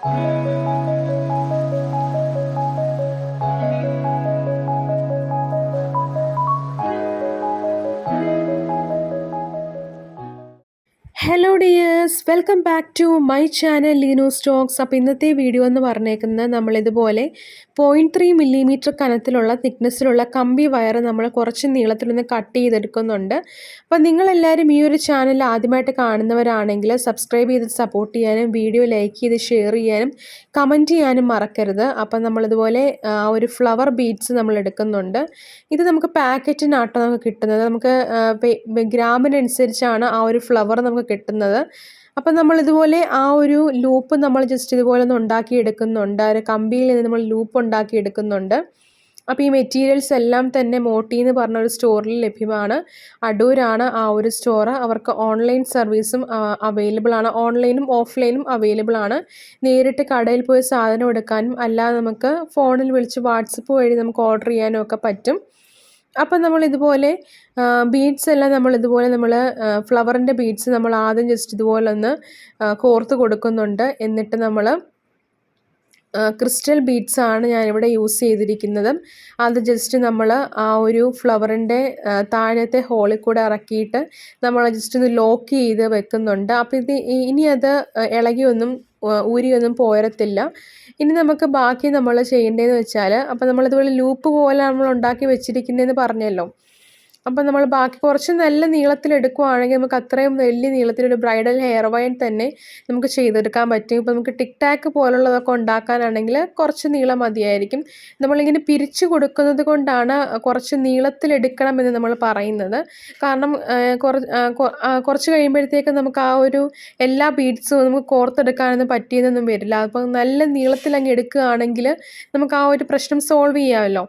Hello dears, welcome back to my channel Leeno stocks. അപ്പോൾ ഇന്നത്തെ video എന്ന് പറഞ്ഞേക്കുന്നത് നമ്മളിതുപോലെ 0.3 മില്ലിമീറ്റർ കനത്തിലുള്ള തിക്നെസ്സിലുള്ള കമ്പി വയർ നമ്മൾ കുറച്ച് നീളത്തിലൊന്ന് കട്ട് ചെയ്തെടുക്കുന്നുണ്ട്. അപ്പോൾ നിങ്ങളെല്ലാവരും ഈ ഒരു ചാനൽ ആദ്യമായിട്ട് കാണുന്നവരാണെങ്കിൽ സബ്സ്ക്രൈബ് ചെയ്ത് സപ്പോർട്ട് ചെയ്യാനും വീഡിയോ ലൈക്ക് ചെയ്ത് ഷെയർ ചെയ്യാനും കമൻറ്റ് ചെയ്യാനും മറക്കരുത്. അപ്പോൾ നമ്മളിതുപോലെ ഒരു ഫ്ലവർ ബീഡ്സ് നമ്മൾ എടുക്കുന്നുണ്ട്. ഇത് നമുക്ക് പാക്കറ്റിനാട്ടോ നമുക്ക് കിട്ടുന്നത്. നമുക്ക് ഗ്രാമിനനുസരിച്ചാണ് ആ ഒരു ഫ്ലവർ നമുക്ക് കിട്ടുന്നത്. അപ്പം നമ്മളിതുപോലെ ആ ഒരു ലൂപ്പ് നമ്മൾ ജസ്റ്റ് ഇതുപോലെ ഒന്ന് ഉണ്ടാക്കിയെടുക്കുന്നുണ്ട്. ആ ഒരു കമ്പിയിൽ നിന്ന് നമ്മൾ ലൂപ്പ് ഉണ്ടാക്കിയെടുക്കുന്നുണ്ട്. അപ്പോൾ ഈ മെറ്റീരിയൽസ് എല്ലാം തന്നെ മോട്ടി എന്ന് പറഞ്ഞൊരു സ്റ്റോറിൽ ലഭ്യമാണ്. അടൂരാണ് ആ ഒരു സ്റ്റോർ. അവർക്ക് ഓൺലൈൻ സർവീസും അവൈലബിൾ ആണ്. ഓൺലൈനും ഓഫ്ലൈനും അവൈലബിൾ ആണ്. നേരിട്ട് കടയിൽ പോയി സാധനം എടുക്കാനും അല്ലാതെ നമുക്ക് ഫോണിൽ വിളിച്ച് വാട്സപ്പ് വഴി നമുക്ക് ഓർഡർ ചെയ്യാനും ഒക്കെ പറ്റും. അപ്പം നമ്മളിതുപോലെ ബീഡ്സ് എല്ലാം നമ്മൾ ഫ്ലവറിൻ്റെ ബീഡ്സ് നമ്മൾ ആദ്യം ജസ്റ്റ് ഇതുപോലെ ഒന്ന് കോർത്ത് കൊടുക്കുന്നുണ്ട്. എന്നിട്ട് നമ്മൾ ക്രിസ്റ്റൽ ബീഡ്സ് ആണ് ഞാനിവിടെ യൂസ് ചെയ്തിരിക്കുന്നത്. അത് ജസ്റ്റ് നമ്മൾ ആ ഒരു ഫ്ലവറിൻ്റെ താഴത്തെ ഹോളിൽ കൂടെ ഇറക്കിയിട്ട് നമ്മൾ ജസ്റ്റ് ഒന്ന് ലോക്ക് ചെയ്ത് വെക്കുന്നുണ്ട്. അപ്പോൾ ഇനി അത് ഇളകിയൊന്നും ഊരിയൊന്നും പോരത്തില്ല. ഇനി നമുക്ക് ബാക്കി നമ്മൾ ചെയ്യേണ്ടതെന്ന് വെച്ചാൽ, അപ്പോൾ നമ്മളിതുപോലെ ലൂപ്പ് പോലെ നമ്മൾ ഉണ്ടാക്കി വെച്ചിരിക്കുന്നതെന്ന് പറഞ്ഞല്ലോ. അപ്പം നമ്മൾ ബാക്കി കുറച്ച് നല്ല നീളത്തിലെടുക്കുവാണെങ്കിൽ നമുക്ക് അത്രയും വലിയ നീളത്തിലൊരു ബ്രൈഡൽ ഹെയർ വൈൻ തന്നെ നമുക്ക് ചെയ്തെടുക്കാൻ പറ്റും. ഇപ്പോൾ നമുക്ക് ടിക് ടാക്ക് പോലുള്ളതൊക്കെ ഉണ്ടാക്കാനാണെങ്കിൽ കുറച്ച് നീളം മതിയായിരിക്കും. നമ്മളിങ്ങനെ പിരിച്ചു കൊടുക്കുന്നത് കൊണ്ടാണ് കുറച്ച് നീളത്തിലെടുക്കണമെന്ന് നമ്മൾ പറയുന്നത്. കാരണം കുറച്ച് കഴിയുമ്പോഴത്തേക്ക് നമുക്ക് ആ ഒരു എല്ലാ ബീഡ്സും നമുക്ക് കോർത്തെടുക്കാനൊന്നും പറ്റിയെന്നൊന്നും വരില്ല. അപ്പം നല്ല നീളത്തിലങ്ങ് എടുക്കുകയാണെങ്കിൽ നമുക്ക് ആ ഒരു പ്രശ്നം സോൾവ് ചെയ്യാമല്ലോ.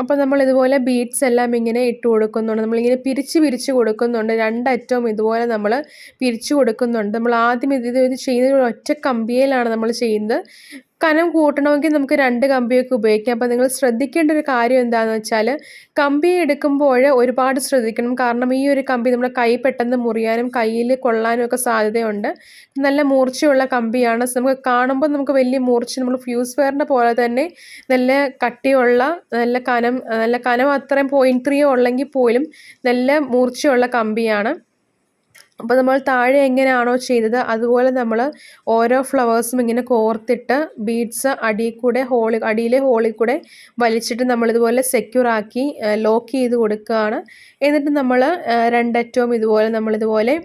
അപ്പോൾ നമ്മളിതുപോലെ ബീഡ്സ് എല്ലാം ഇങ്ങനെ ഇട്ട് കൊടുക്കുന്നുണ്ട്. നമ്മളിങ്ങനെ പിരിച്ച് കൊടുക്കുന്നുണ്ട്. രണ്ടറ്റവും ഇതുപോലെ നമ്മൾ പിരിച്ചു കൊടുക്കുന്നുണ്ട്. നമ്മൾ ആദ്യം ഇത് ചെയ്യുന്നത് ഒറ്റ കമ്പിയിലാണ് നമ്മൾ ചെയ്യുന്നത്. കനം കൂട്ടണമെങ്കിൽ നമുക്ക് 2 കമ്പിയൊക്കെ ഉപയോഗിക്കാം. അപ്പോൾ നിങ്ങൾ ശ്രദ്ധിക്കേണ്ട ഒരു കാര്യം എന്താണെന്ന് വെച്ചാൽ, കമ്പി എടുക്കുമ്പോൾ ഒരുപാട് ശ്രദ്ധിക്കണം. കാരണം ഈ ഒരു കമ്പി നമ്മുടെ കൈ പെട്ടെന്ന് മുറിയാനും കയ്യിൽ കൊള്ളാനും ഒക്കെ സാധ്യതയുണ്ട്. നല്ല മൂർച്ചയുള്ള കമ്പിയാണ്. നമുക്ക് കാണുമ്പോൾ നമുക്ക് വലിയ മൂർച്ച, നമ്മൾ ഫ്യൂസ് വയറിൻ്റെ പോലെ തന്നെ നല്ല കട്ടിയുള്ള നല്ല കനം അത്രയും 0.3 ഉള്ളെങ്കിൽ പോലും നല്ല മൂർച്ചയുള്ള കമ്പിയാണ്. അപ്പോൾ നമ്മൾ താഴെ എങ്ങനെയാണോ ചെയ്തത് അതുപോലെ നമ്മൾ ഓരോ ഫ്ലവേഴ്സും ഇങ്ങനെ കോർത്തിട്ട് ബീഡ്സ് അടിയിലെ ഹോളിൽ കൂടെ വലിച്ചിട്ട് നമ്മളിതുപോലെ സെക്യൂർ ആക്കി ലോക്ക് ചെയ്ത് കൊടുക്കുകയാണ്. എന്നിട്ട് നമ്മൾ രണ്ടറ്റവും നമ്മളിതുപോലെ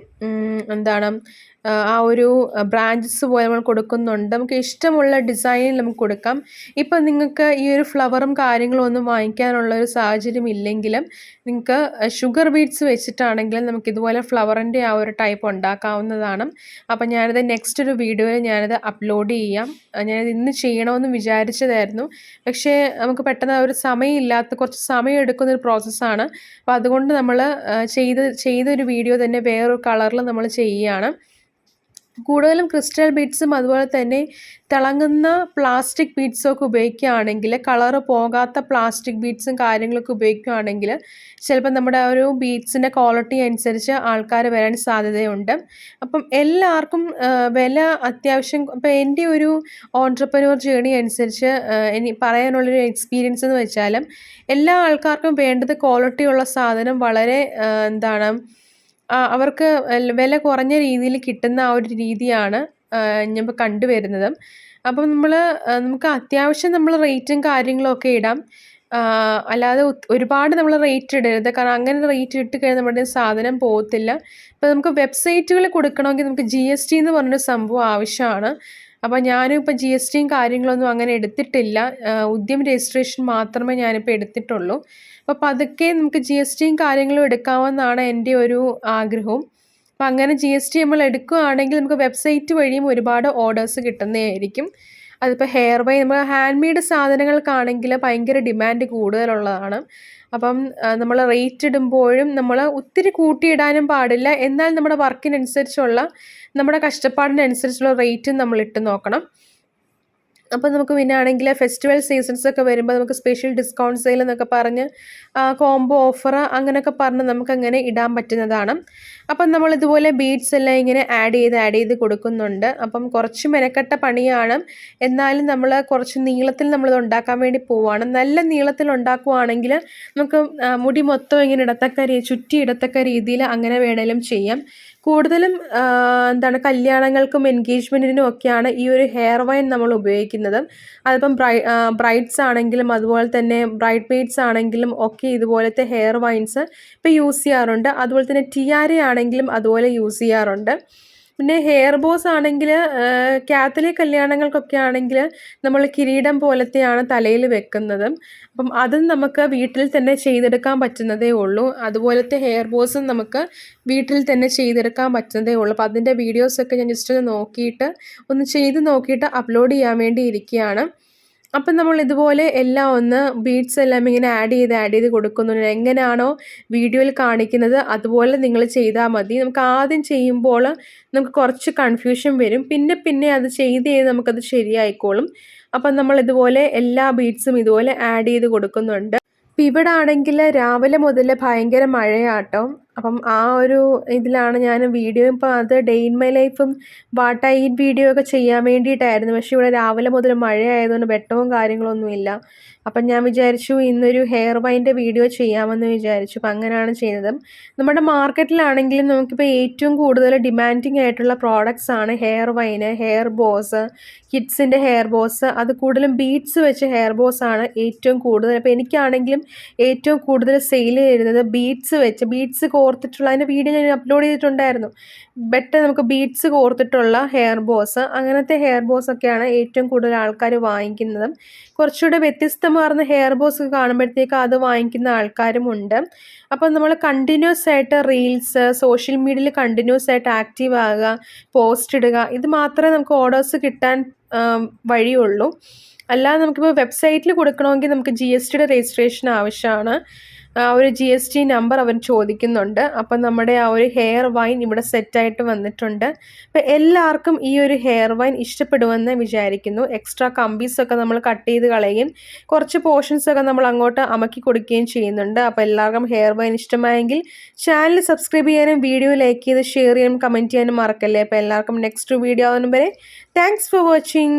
ആ ഒരു ബ്രാഞ്ചസ് പോലെ നമ്മൾ കൊടുക്കുന്നുണ്ട്. നമുക്ക് ഇഷ്ടമുള്ള ഡിസൈനിൽ നമുക്ക് കൊടുക്കാം. ഇപ്പം നിങ്ങൾക്ക് ഈ ഒരു ഫ്ലവറും കാര്യങ്ങളും ഒന്നും വാങ്ങിക്കാനുള്ള ഒരു സാഹചര്യം ഇല്ലെങ്കിലും നിങ്ങൾക്ക് ഷുഗർ ബീഡ്സ് വെച്ചിട്ടാണെങ്കിലും നമുക്കിതുപോലെ ഫ്ലവറിൻ്റെ ആ ഒരു ടൈപ്പ് ഉണ്ടാക്കാവുന്നതാണ്. അപ്പം ഞാനിത് നെക്സ്റ്റ് ഒരു വീഡിയോയിൽ ഞാനിത് അപ്ലോഡ് ചെയ്യാം. ഞാനിത് ഇന്ന് ചെയ്യണമെന്ന് വിചാരിച്ചതായിരുന്നു. പക്ഷേ നമുക്ക് പെട്ടെന്ന് ഒരു സമയമില്ലാത്ത, കുറച്ച് സമയം എടുക്കുന്നൊരു പ്രോസസ്സാണ്. അപ്പോൾ അതുകൊണ്ട് നമ്മൾ ചെയ്തൊരു വീഡിയോ തന്നെ വേറൊരു കളറിൽ നമ്മൾ ചെയ്യുകയാണ്. കൂടുതലും ക്രിസ്റ്റൽ ബീഡ്സും അതുപോലെ തന്നെ തിളങ്ങുന്ന പ്ലാസ്റ്റിക് ബീഡ്സൊക്കെ ഉപയോഗിക്കുകയാണെങ്കിൽ, കളറ് പോകാത്ത പ്ലാസ്റ്റിക് ബീഡ്സും കാര്യങ്ങളൊക്കെ ഉപയോഗിക്കുകയാണെങ്കിൽ ചിലപ്പോൾ നമ്മുടെ ആ ഒരു ബീഡ്സിൻ്റെ ക്വാളിറ്റി അനുസരിച്ച് ആൾക്കാർ വരാൻ സാധ്യതയുണ്ട്. അപ്പം എല്ലാവർക്കും വില അത്യാവശ്യം, ഇപ്പോൾ എൻ്റെ ഒരു ഓൺട്രപ്രനൂർ ജേണി അനുസരിച്ച് ഇനി പറയാനുള്ളൊരു എക്സ്പീരിയൻസ് എന്ന് വെച്ചാൽ, എല്ലാ ആൾക്കാർക്കും വേണ്ടത് ക്വാളിറ്റിയുള്ള സാധനം വളരെ അവർക്ക് വില കുറഞ്ഞ രീതിയിൽ കിട്ടുന്ന ആ ഒരു രീതിയാണ് ഞാനിപ്പോൾ കണ്ടുവരുന്നത്. അപ്പം നമുക്ക് അത്യാവശ്യം നമ്മൾ റേറ്റും കാര്യങ്ങളും ഒക്കെ ഇടാം. അല്ലാതെ ഒരുപാട് നമ്മൾ റേറ്റ് ഇടരുത്. കാരണം അങ്ങനെ റേറ്റ് ഇട്ട് കഴിഞ്ഞാൽ നമ്മുടെ സാധനം പോകത്തില്ല. ഇപ്പോൾ നമുക്ക് വെബ്സൈറ്റുകളിൽ കൊടുക്കണമെങ്കിൽ നമുക്ക് GST എന്ന് പറഞ്ഞൊരു സംഭവം ആവശ്യമാണ്. അപ്പോൾ ഞാനും ഇപ്പോൾ GSTയും കാര്യങ്ങളൊന്നും അങ്ങനെ എടുത്തിട്ടില്ല. ഉദ്യം രജിസ്ട്രേഷൻ മാത്രമേ ഞാനിപ്പോൾ എടുത്തിട്ടുള്ളൂ. അപ്പോൾ പതുക്കെ നമുക്ക് GSTയും കാര്യങ്ങളും എടുക്കാമെന്നാണ് എൻ്റെ ഒരു ആഗ്രഹവും. അപ്പോൾ അങ്ങനെ GST നമ്മൾ എടുക്കുകയാണെങ്കിൽ നമുക്ക് വെബ്സൈറ്റ് വഴിയും ഒരുപാട് ഓർഡേഴ്സ് കിട്ടുന്നതായിരിക്കും. അതിപ്പോൾ നമ്മൾ ഹാൻഡ് മെയ്ഡ് സാധനങ്ങൾക്കാണെങ്കിൽ ഭയങ്കര ഡിമാൻഡ് കൂടുതലുള്ളതാണ്. അപ്പം നമ്മൾ റേറ്റ് ഇടുമ്പോഴും നമ്മൾ ഒത്തിരി കൂട്ടിയിടാനും പാടില്ല. എന്നാൽ നമ്മുടെ വർക്കിനനുസരിച്ചുള്ള, നമ്മുടെ കഷ്ടപ്പാടിനനുസരിച്ചുള്ള റേറ്റും നമ്മൾ ഇട്ട് നോക്കണം. അപ്പോൾ നമുക്ക് പിന്നെ ആണെങ്കിൽ ഫെസ്റ്റിവൽ സീസൺസ് ഒക്കെ വരുമ്പോൾ നമുക്ക് സ്പെഷ്യൽ ഡിസ്കൗണ്ട് സെയിൽ എന്നൊക്കെ പറഞ്ഞ് കോംബോ ഓഫർ അങ്ങനെയൊക്കെ പറഞ്ഞ് നമുക്കങ്ങനെ ഇടാൻ പറ്റുന്നതാണ്. അപ്പം നമ്മൾ ഇതുപോലെ ബീഡ്സ് എല്ലാം ഇങ്ങനെ ആഡ് ചെയ്ത് കൊടുക്കുന്നുണ്ട്. അപ്പം കുറച്ച് മെനക്കെട്ട പണിയാണ്, എന്നാലും നമ്മൾ കുറച്ച് നീളത്തിൽ നമ്മളിത് ഉണ്ടാക്കാൻ വേണ്ടി പോവുകയാണ്. നല്ല നീളത്തിൽ ഉണ്ടാക്കുവാണെങ്കിൽ നമുക്ക് മുടി മൊത്തം ഇങ്ങനെ ചുറ്റി ഇടത്തക്ക രീതിയിൽ അങ്ങനെ വേണേലും ചെയ്യാം. കൂടുതലും എന്താണ് കല്യാണങ്ങൾക്കും എൻഗേജ്മെൻറ്റിനും ഒക്കെയാണ് ഈ ഒരു ഹെയർ വൈൻ നമ്മൾ ഉപയോഗിക്കുന്നത്. അതിപ്പം ബ്രൈഡ്സ് ആണെങ്കിലും അതുപോലെ തന്നെ ബ്രൈഡ് മെയ്ഡ്സ് ആണെങ്കിലും ഒക്കെ ഇതുപോലത്തെ ഹെയർ വൈൻസ് ഇപ്പോൾ യൂസ് ചെയ്യാറുണ്ട്. അതുപോലെ തന്നെ ടിയാര ആണെങ്കിലും അതുപോലെ യൂസ് ചെയ്യാറുണ്ട്. പിന്നെ ഹെയർ ബോസ് ആണെങ്കിൽ കാത്തലിക് കല്യാണങ്ങൾക്കൊക്കെ ആണെങ്കിൽ നമ്മൾ കിരീടം പോലത്തെയാണ് തലയിൽ വെക്കുന്നത്. അപ്പം അതും നമുക്ക് വീട്ടിൽ തന്നെ ചെയ്തെടുക്കാൻ പറ്റുന്നതേ ഉള്ളൂ. അതുപോലത്തെ ഹെയർ ബോസും നമുക്ക് വീട്ടിൽ തന്നെ ചെയ്തെടുക്കാൻ പറ്റുന്നതേ ഉള്ളൂ. അപ്പോൾ അതിൻ്റെ വീഡിയോസൊക്കെ ഞാൻ ജസ്റ്റ് ഒന്ന് ചെയ്ത് നോക്കിയിട്ട് അപ്ലോഡ് ചെയ്യാൻ വേണ്ടി ഇരിക്കുകയാണ്. അപ്പം നമ്മൾ ഇതുപോലെ എല്ലാം ഒന്ന് ബീഡ്സ് എല്ലാം ഇങ്ങനെ ആഡ് ചെയ്ത് കൊടുക്കുന്നുണ്ട്. എങ്ങനെയാണോ വീഡിയോയിൽ കാണിക്കുന്നത് അതുപോലെ നിങ്ങൾ ചെയ്താൽ മതി. നമുക്ക് ആദ്യം ചെയ്യുമ്പോൾ നമുക്ക് കുറച്ച് കൺഫ്യൂഷൻ വരും, പിന്നെ അത് ചെയ്ത് നമുക്കത് ശരിയായിക്കോളും. അപ്പം നമ്മൾ ഇതുപോലെ എല്ലാ ബീഡ്സും ഇതുപോലെ ആഡ് ചെയ്ത് കൊടുക്കുന്നുണ്ട്. ഇപ്പം ഇവിടെ ആണെങ്കിൽ രാവിലെ മുതൽ ഭയങ്കര മഴയാട്ടോ. അപ്പം ആ ഒരു ഇതിലാണ് ഞാൻ വീഡിയോ ഇപ്പം അത് ഡേ ഇൻ മൈ ലൈഫും വാട്ട് ഐ ഈറ്റ് വീഡിയോ ഒക്കെ ചെയ്യാൻ വേണ്ടിയിട്ടായിരുന്നു. പക്ഷേ ഇവിടെ രാവിലെ മുതൽ മഴയായതുകൊണ്ട് വെട്ടവും കാര്യങ്ങളൊന്നുമില്ല. അപ്പം ഞാൻ വിചാരിച്ചു ഇന്നൊരു ഹെയർ വൈൻ്റെ വീഡിയോ ചെയ്യാമെന്ന് വിചാരിച്ചു. അപ്പം അങ്ങനെയാണ് ചെയ്തത്. നമ്മുടെ മാർക്കറ്റിലാണെങ്കിലും നമുക്കിപ്പോൾ ഏറ്റവും കൂടുതൽ ഡിമാൻഡിങ് ആയിട്ടുള്ള പ്രോഡക്റ്റ്സ് ആണ് ഹെയർ വൈന്, ഹെയർ ബോസ്, കിഡ്സിൻ്റെ ഹെയർ ബോസ്. അത് കൂടുതലും ബീഡ്സ് വെച്ച് ഹെയർ ബോസ് ആണ് ഏറ്റവും കൂടുതൽ. അപ്പോൾ എനിക്കാണെങ്കിലും ഏറ്റവും കൂടുതൽ സെയിൽ ചെയ്യുന്നത് ബീഡ്സ് കോർത്തിട്ടുള്ള അതിൻ്റെ വീഡിയോ ഞാൻ അപ്ലോഡ് ചെയ്തിട്ടുണ്ടായിരുന്നു. നമുക്ക് ബീഡ്സ് കോർത്തിട്ടുള്ള ഹെയർ ബോസ്, അങ്ങനത്തെ ഹെയർ ബോസ് ഒക്കെയാണ് ഏറ്റവും കൂടുതൽ ആൾക്കാർ വാങ്ങിക്കുന്നത്. കുറച്ചുകൂടെ വ്യത്യസ്തമാർന്ന ഹെയർ ബോസ് കാണുമ്പോഴത്തേക്ക് അത് വാങ്ങിക്കുന്ന ആൾക്കാരും ഉണ്ട്. അപ്പം നമ്മൾ കണ്ടിന്യൂസ് ആയിട്ട് റീൽസ്, സോഷ്യൽ മീഡിയയിൽ കണ്ടിന്യൂസ് ആയിട്ട് ആക്റ്റീവ് ആകുക, പോസ്റ്റ് ഇടുക, ഇത് മാത്രമേ നമുക്ക് ഓർഡേഴ്സ് കിട്ടാൻ വഴിയുള്ളൂ. അല്ലാതെ നമുക്കിപ്പോൾ വെബ്സൈറ്റിൽ കൊടുക്കണമെങ്കിൽ നമുക്ക് GSTയുടെ രജിസ്ട്രേഷൻ ആവശ്യമാണ്. ഒരു GST നമ്പർ അവൻ ചോദിക്കുന്നുണ്ട്. അപ്പം നമ്മുടെ ആ ഒരു ഹെയർ വൈൻ ഇവിടെ സെറ്റായിട്ട് വന്നിട്ടുണ്ട്. അപ്പം എല്ലാവർക്കും ഈ ഒരു ഹെയർ വൈൻ ഇഷ്ടപ്പെടുമെന്ന് വിചാരിക്കുന്നു. എക്സ്ട്രാ കമ്പീസൊക്കെ നമ്മൾ കട്ട് ചെയ്ത് കളയുകയും കുറച്ച് പോർഷൻസൊക്കെ നമ്മൾ അങ്ങോട്ട് അമക്കി കൊടുക്കുകയും ചെയ്യുന്നുണ്ട്. അപ്പോൾ എല്ലാവർക്കും ഹെയർ വൈൻ ഇഷ്ടമായെങ്കിൽ ചാനൽ സബ്സ്ക്രൈബ് ചെയ്യാനും വീഡിയോ ലൈക്ക് ചെയ്ത് ഷെയർ ചെയ്യാനും കമൻറ്റ് ചെയ്യാനും മറക്കല്ലേ. അപ്പോൾ എല്ലാവർക്കും നെക്സ്റ്റ് വീഡിയോ ആവുന്നതുവരെ താങ്ക്സ് ഫോർ വാച്ചിങ്.